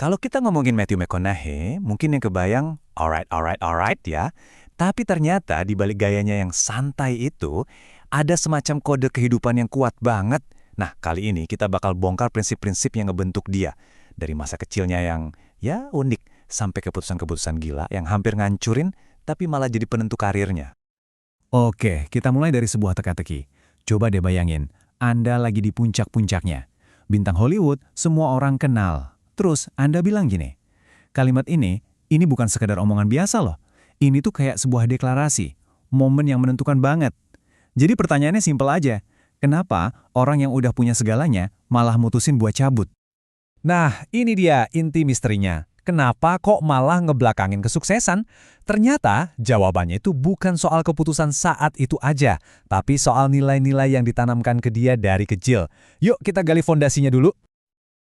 Kalau kita ngomongin Matthew McConaughey, mungkin yang kebayang, alright ya. Tapi ternyata di balik gayanya yang santai itu, ada semacam kode kehidupan yang kuat banget. Nah, kali ini kita bakal bongkar prinsip-prinsip yang ngebentuk dia. Dari masa kecilnya yang, ya unik, sampai keputusan-keputusan gila yang hampir ngancurin, tapi malah jadi penentu karirnya. Oke, kita mulai dari sebuah teka-teki. Coba deh bayangin, Anda lagi di puncak-puncaknya. Bintang Hollywood, semua orang kenal. Terus Anda bilang gini, kalimat ini bukan sekedar omongan biasa loh. Ini tuh kayak sebuah deklarasi, momen yang menentukan banget. Jadi pertanyaannya simpel aja, kenapa orang yang udah punya segalanya malah mutusin buat cabut? Nah, ini dia inti misterinya. Kenapa kok malah ngebelakangin kesuksesan? Ternyata jawabannya itu bukan soal keputusan saat itu aja, tapi soal nilai-nilai yang ditanamkan ke dia dari kecil. Yuk kita gali fondasinya dulu.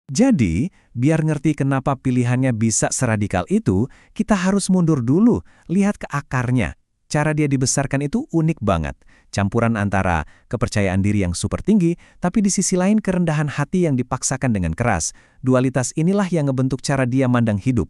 Jadi, biar ngerti kenapa pilihannya bisa seradikal itu, kita harus mundur dulu, lihat ke akarnya. Cara dia dibesarkan itu unik banget. Campuran antara kepercayaan diri yang super tinggi, tapi di sisi lain kerendahan hati yang dipaksakan dengan keras. Dualitas inilah yang ngebentuk cara dia mandang hidup.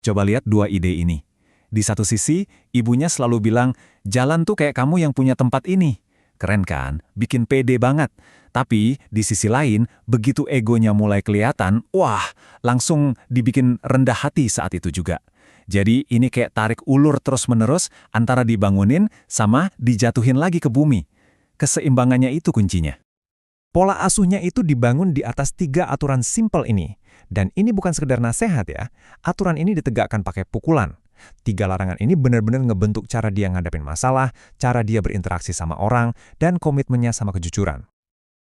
Coba lihat dua ide ini. Di satu sisi, ibunya selalu bilang, jalan tuh kayak kamu yang punya tempat ini. Keren kan? Bikin pede banget. Tapi di sisi lain, begitu egonya mulai kelihatan, wah, langsung dibikin rendah hati saat itu juga. Jadi ini kayak tarik ulur terus-menerus antara dibangunin sama dijatuhin lagi ke bumi. Keseimbangannya itu kuncinya. Pola asuhnya itu dibangun di atas 3 aturan simpel ini. Dan ini bukan sekedar nasihat ya. Aturan ini ditegakkan pakai pukulan. 3 larangan ini benar-benar ngebentuk cara dia ngadepin masalah, cara dia berinteraksi sama orang, dan komitmennya sama kejujuran.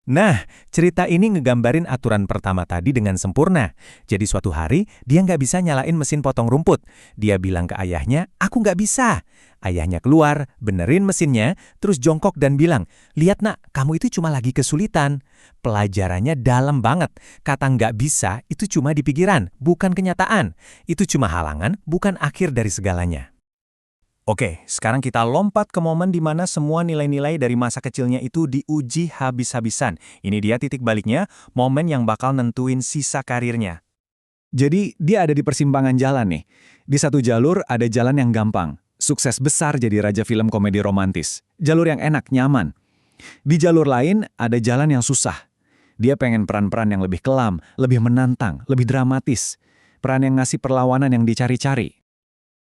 Nah, cerita ini ngegambarin aturan pertama tadi dengan sempurna. Jadi suatu hari, dia nggak bisa nyalain mesin potong rumput. Dia bilang ke ayahnya, aku nggak bisa. Ayahnya keluar, benerin mesinnya, terus jongkok dan bilang, lihat nak, kamu itu cuma lagi kesulitan. Pelajarannya dalam banget. Kata nggak bisa itu cuma di pikiran, bukan kenyataan. Itu cuma halangan, bukan akhir dari segalanya. Oke, sekarang kita lompat ke momen di mana semua nilai-nilai dari masa kecilnya itu diuji habis-habisan. Ini dia titik baliknya, momen yang bakal nentuin sisa karirnya. Jadi dia ada di persimpangan jalan nih. Di satu jalur ada jalan yang gampang. Sukses besar jadi raja film komedi romantis. Jalur yang enak, nyaman. Di jalur lain ada jalan yang susah. Dia pengen peran-peran yang lebih kelam, lebih menantang, lebih dramatis. Peran yang ngasih perlawanan yang dicari-cari.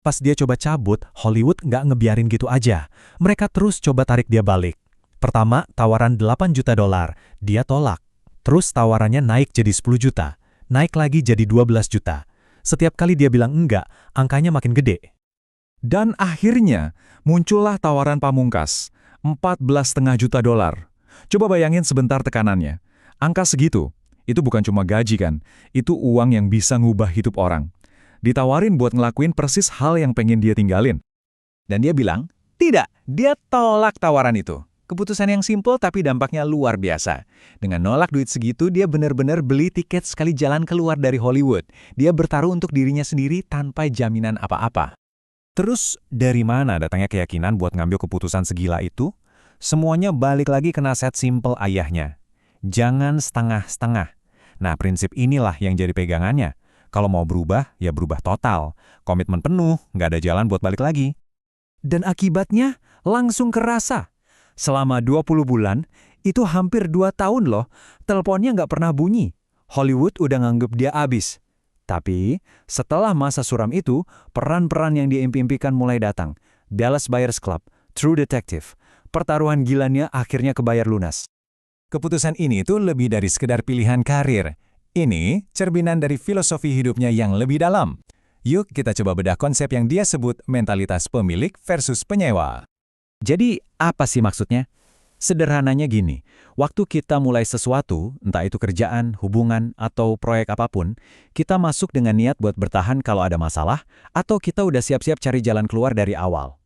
Pas dia coba cabut, Hollywood nggak ngebiarin gitu aja. Mereka terus coba tarik dia balik. Pertama, tawaran $8 juta, dia tolak. Terus tawarannya naik jadi 10 juta, naik lagi jadi 12 juta. Setiap kali dia bilang enggak, angkanya makin gede. Dan akhirnya muncullah tawaran pamungkas, $14,5 juta. Coba bayangin sebentar tekanannya. Angka segitu, itu bukan cuma gaji kan, itu uang yang bisa ngubah hidup orang. Ditawarin buat ngelakuin persis hal yang pengen dia tinggalin. Dan dia bilang, tidak, dia tolak tawaran itu. Keputusan yang simpel tapi dampaknya luar biasa. Dengan nolak duit segitu, dia benar-benar beli tiket sekali jalan keluar dari Hollywood. Dia bertaruh untuk dirinya sendiri tanpa jaminan apa-apa. Terus dari mana datangnya keyakinan buat ngambil keputusan segila itu? Semuanya balik lagi ke nasihat simpel ayahnya. Jangan setengah-setengah. Nah, prinsip inilah yang jadi pegangannya. Kalau mau berubah, ya berubah total. Komitmen penuh, nggak ada jalan buat balik lagi. Dan akibatnya langsung kerasa. Selama 20 bulan, itu hampir 2 tahun loh, teleponnya nggak pernah bunyi. Hollywood udah nganggep dia abis. Tapi, setelah masa suram itu, peran-peran yang diimpi-impikan mulai datang. Dallas Buyers Club, True Detective. Pertaruhan gilanya akhirnya kebayar lunas. Keputusan ini tuh lebih dari sekedar pilihan karir. Ini cerminan dari filosofi hidupnya yang lebih dalam. Yuk kita coba bedah konsep yang dia sebut mentalitas pemilik versus penyewa. Jadi apa sih maksudnya? Sederhananya gini, waktu kita mulai sesuatu, entah itu kerjaan, hubungan, atau proyek apapun, kita masuk dengan niat buat bertahan kalau ada masalah, atau kita udah siap-siap cari jalan keluar dari awal.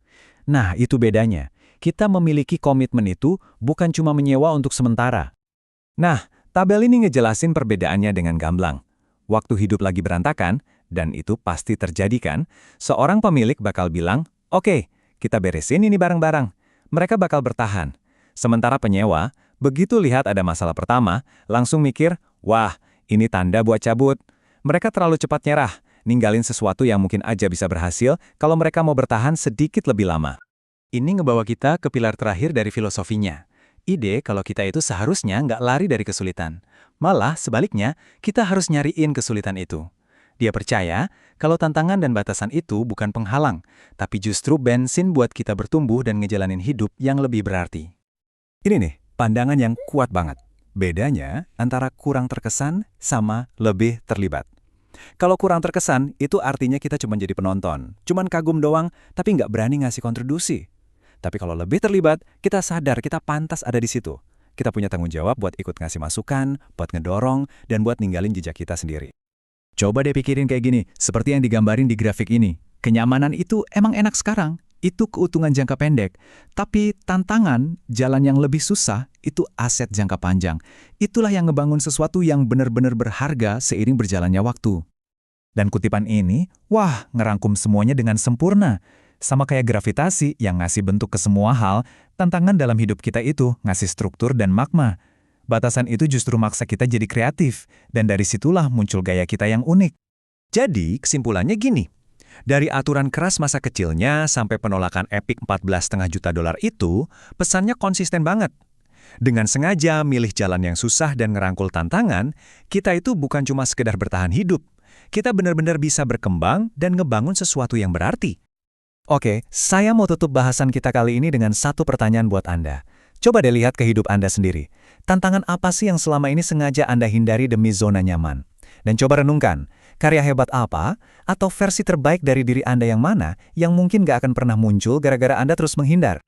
Nah, itu bedanya. Kita memiliki komitmen itu bukan cuma menyewa untuk sementara. Nah, tabel ini ngejelasin perbedaannya dengan gamblang. Waktu hidup lagi berantakan, dan itu pasti terjadi kan, seorang pemilik bakal bilang, oke, kita beresin ini barang-barang. Mereka bakal bertahan. Sementara penyewa, begitu lihat ada masalah pertama, langsung mikir, wah, ini tanda buat cabut. Mereka terlalu cepat nyerah, ninggalin sesuatu yang mungkin aja bisa berhasil kalau mereka mau bertahan sedikit lebih lama. Ini ngebawa kita ke pilar terakhir dari filosofinya. Ide kalau kita itu seharusnya nggak lari dari kesulitan. Malah sebaliknya, kita harus nyariin kesulitan itu. Dia percaya kalau tantangan dan batasan itu bukan penghalang, tapi justru bensin buat kita bertumbuh dan ngejalanin hidup yang lebih berarti. Ini nih, pandangan yang kuat banget. Bedanya antara kurang terkesan sama lebih terlibat. Kalau kurang terkesan, itu artinya kita cuma jadi penonton. Cuman kagum doang, tapi nggak berani ngasih kontribusi. Tapi kalau lebih terlibat, kita sadar kita pantas ada di situ. Kita punya tanggung jawab buat ikut ngasih masukan, buat ngedorong, dan buat ninggalin jejak kita sendiri. Coba deh pikirin kayak gini, seperti yang digambarin di grafik ini. Kenyamanan itu emang enak sekarang, itu keuntungan jangka pendek. Tapi tantangan, jalan yang lebih susah, itu aset jangka panjang. Itulah yang ngebangun sesuatu yang benar-benar berharga seiring berjalannya waktu. Dan kutipan ini, wah, ngerangkum semuanya dengan sempurna. Sama kayak gravitasi yang ngasih bentuk ke semua hal, tantangan dalam hidup kita itu ngasih struktur dan magma. Batasan itu justru maksa kita jadi kreatif, dan dari situlah muncul gaya kita yang unik. Jadi, kesimpulannya gini. Dari aturan keras masa kecilnya sampai penolakan epik 14,5 juta dolar itu, pesannya konsisten banget. Dengan sengaja milih jalan yang susah dan ngerangkul tantangan, kita itu bukan cuma sekedar bertahan hidup. Kita benar-benar bisa berkembang dan ngebangun sesuatu yang berarti. Oke, saya mau tutup bahasan kita kali ini dengan satu pertanyaan buat Anda. Coba deh lihat ke hidup Anda sendiri. Tantangan apa sih yang selama ini sengaja Anda hindari demi zona nyaman? Dan coba renungkan, karya hebat apa atau versi terbaik dari diri Anda yang mana yang mungkin gak akan pernah muncul gara-gara Anda terus menghindar?